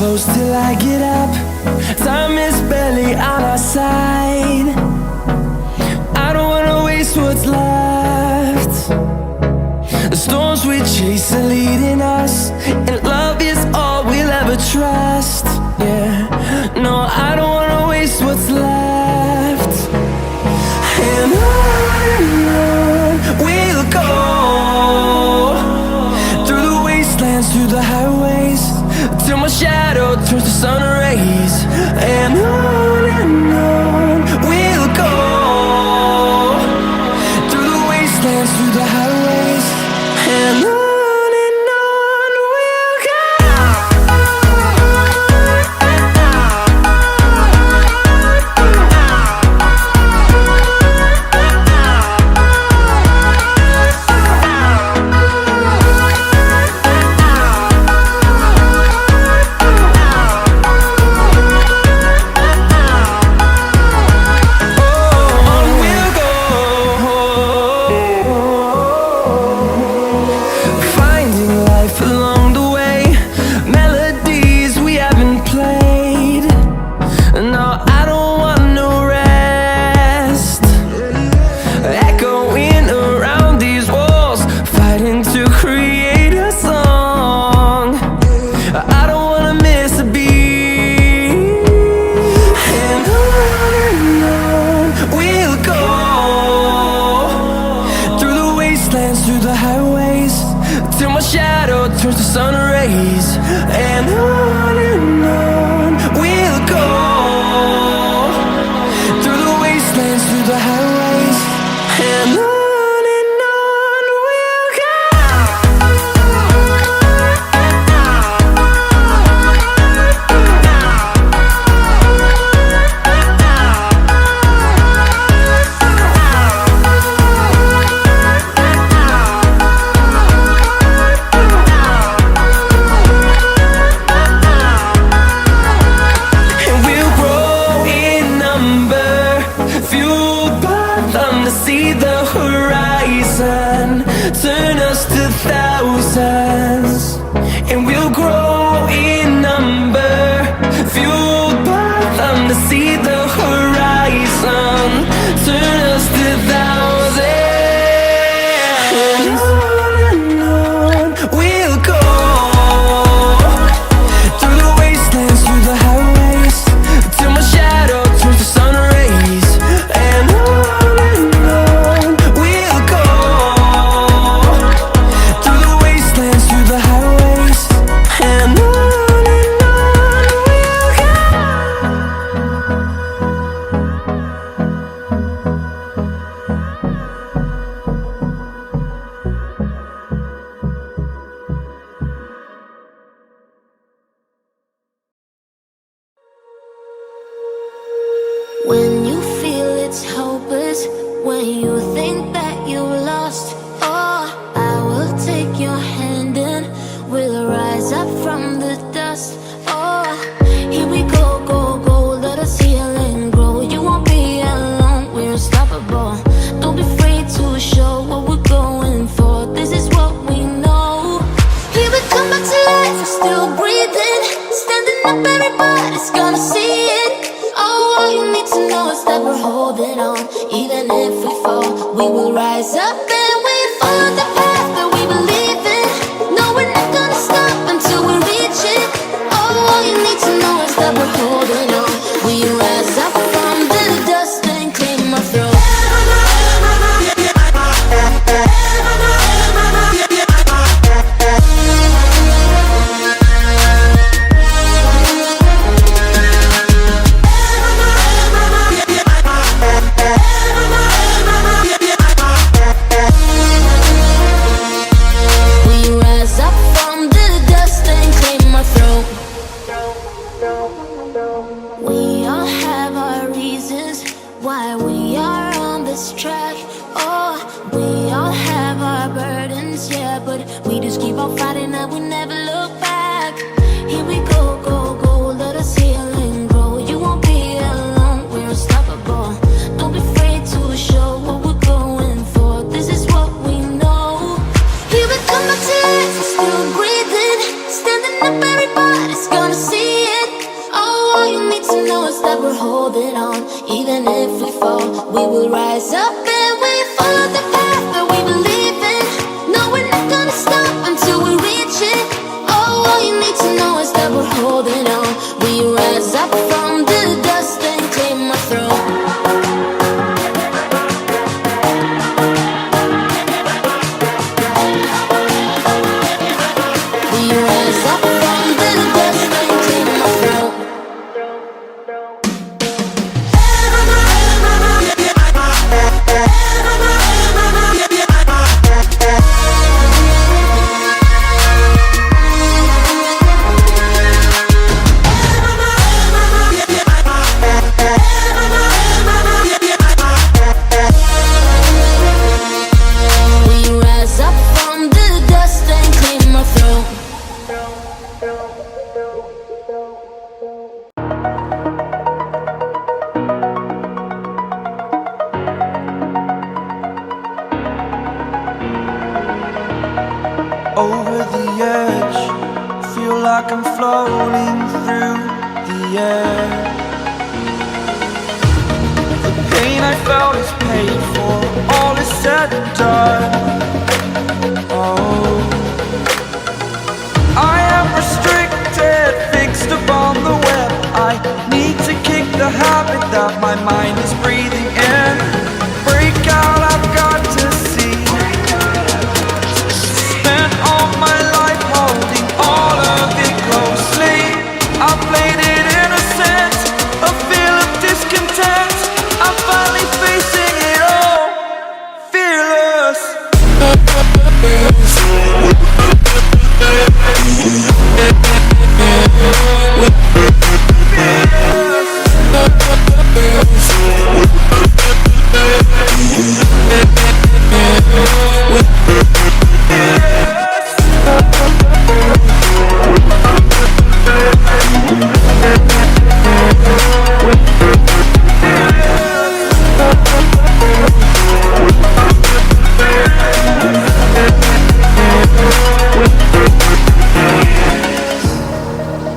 close till I get up. Time is barely on our side. I don't wanna waste what's left. The storms we chase are leading us, and love is all we'll ever trust. Yeah, no, I don't wanna waste what's left. And on we'll go, through the wastelands, through the highways, till my shadow turns to sun rays. And on we'll go, through the wastelands, through the highways, and on we'll go. Through the highways, till my shadow turns to sun rays. And on we'll go, through the wastelands, through the highways, and on we'll go. See the horizon turn us to thousands, and we'll grow in number, fueled by them. To see the horizon turn us to thousands, and on we'll go, through the wastelands, through the highways, till my shadow turns to sun rays. And when you feel it's hopeless, when you think that you lost, oh, I will take your hand and we'll rise up from the dust. Oh, here we go, go, go, let us heal and grow. You won't be alone, we're unstoppable. Don't be afraid to show what we're going for. This is what we know. Here we come back to life, we're still breathing, standing up, everybody's gonna see it. All you need to know is that we're holding on. Even if we fall, we will rise up and we follow the path that we believe in. No, we're not gonna stop until we reach it. All you need to know is that we're holding on. We rise up from the dust and clean my throat. We all have our reasons why we are on this track. Oh, we all have our burdens, yeah, but we just keep on fighting and we never look back. Here we go, go, go, let us heal and grow. You won't be alone, we're unstoppable. Don't be afraid to show what we're going for. This is what we know. Here we come back to life, we're still breathing, standing up, everybody's gonna see it. holding on. Even if we fall, we will rise up and we follow the path that we believe in. No, we're not gonna stop until we reach it. Oh, all you need to know is that we're holding on. We rise up from the dust and claim our throne. We rise up from the dust and claim our throne. We rise up from the dust and claim our throne. Over the edge, feel like I'm floating through the air. The pain I felt is paid for, all is said and done. Oh, I am restricted, fixed upon the web. I need to kick the habit that my mind is breathing in. Break out, I've got to see. Spent all my life holding all of it closely. I played it innocent, a feel of discontent. I'm finally facing it all, fearless.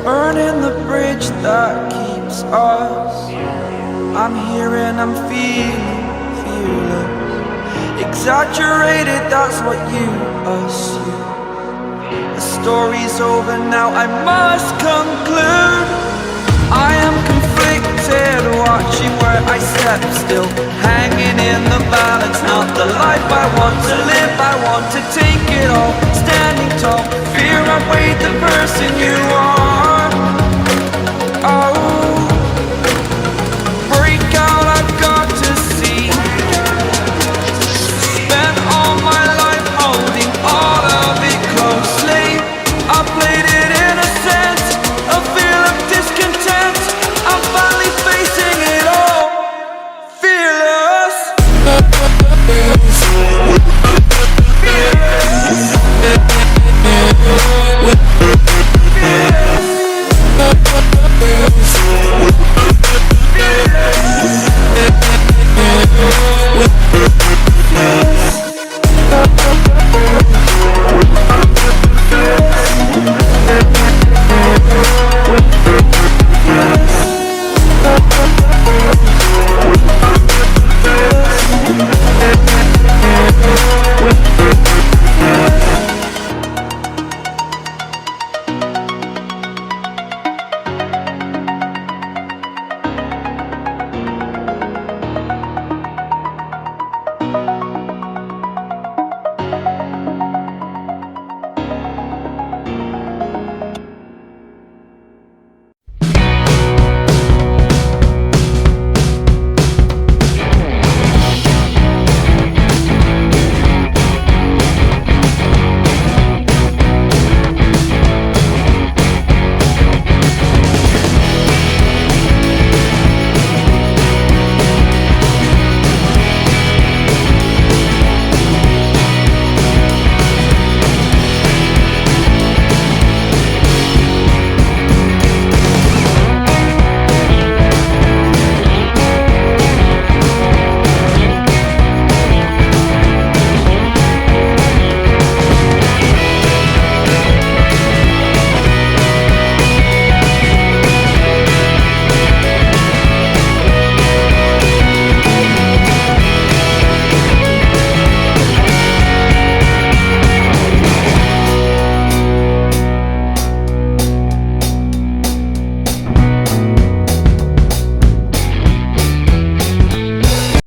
Burning the bridge that keeps us. I'm here and I'm feeling fearless. Exaggerated, that's what you assume. The story's over now, I must conclude. I am conflicted, watching where I step still, hanging in the balance. Not the life I want to live, I want to take it all. Standing tall, fear I weighed the person you are.